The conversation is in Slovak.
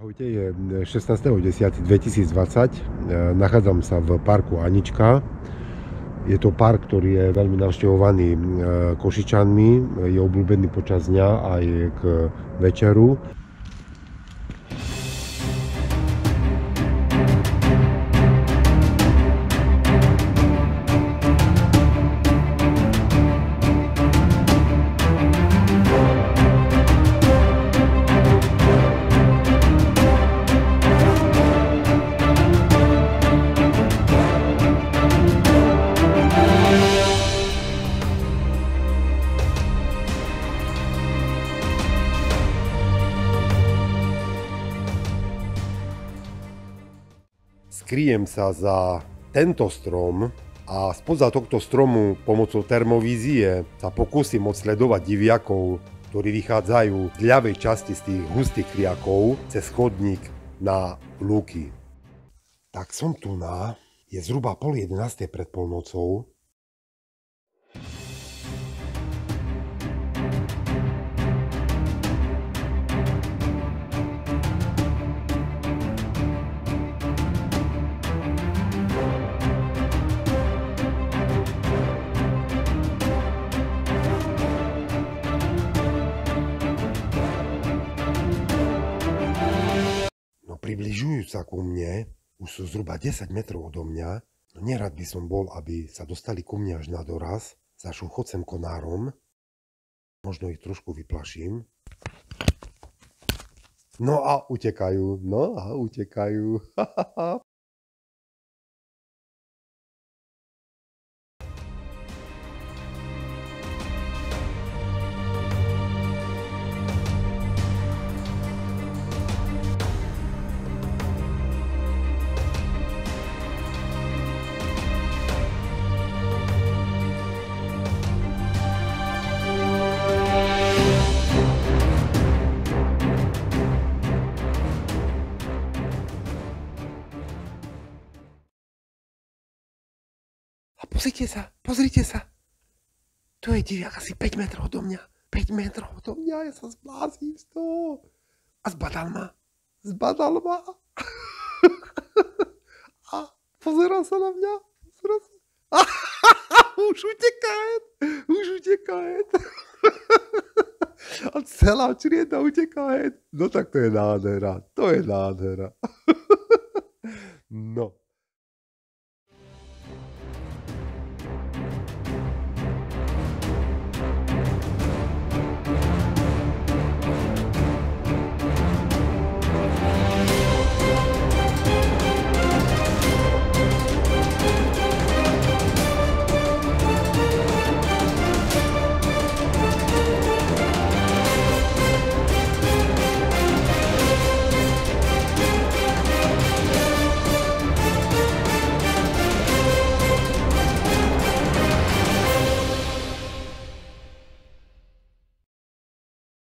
Ahojte, je 16.10.2020. Nachádzam sa v parku Anička. Je to park, ktorý je veľmi navštevovaný Košičanmi. Je obľúbený počas dňa aj k večeru. Skryjem sa za tento strom a spoza tohto stromu pomocou termovízie sa pokúsim odsledovať diviakov, ktorí vychádzajú z ľavej časti z tých hustých kriakov cez chodník na lúky. Tak som tu je zhruba 10:30 pred polnocou. Približujú sa ku mne, už sú zhruba 10 metrov odo mňa, no nerad by som bol, aby sa dostali ku mne až na doraz, zašuchocem konárom, možno ich trošku vyplaším. No a utekajú. A pozrite sa. Tu je diviak asi 5 metrov odo mňa. 5 metrov odo mňa, ja sa zblázím z toho. A zbadal ma. A pozerá sa na mňa. Už uteká. A celá črieda uteká. No tak to je nádhera. No.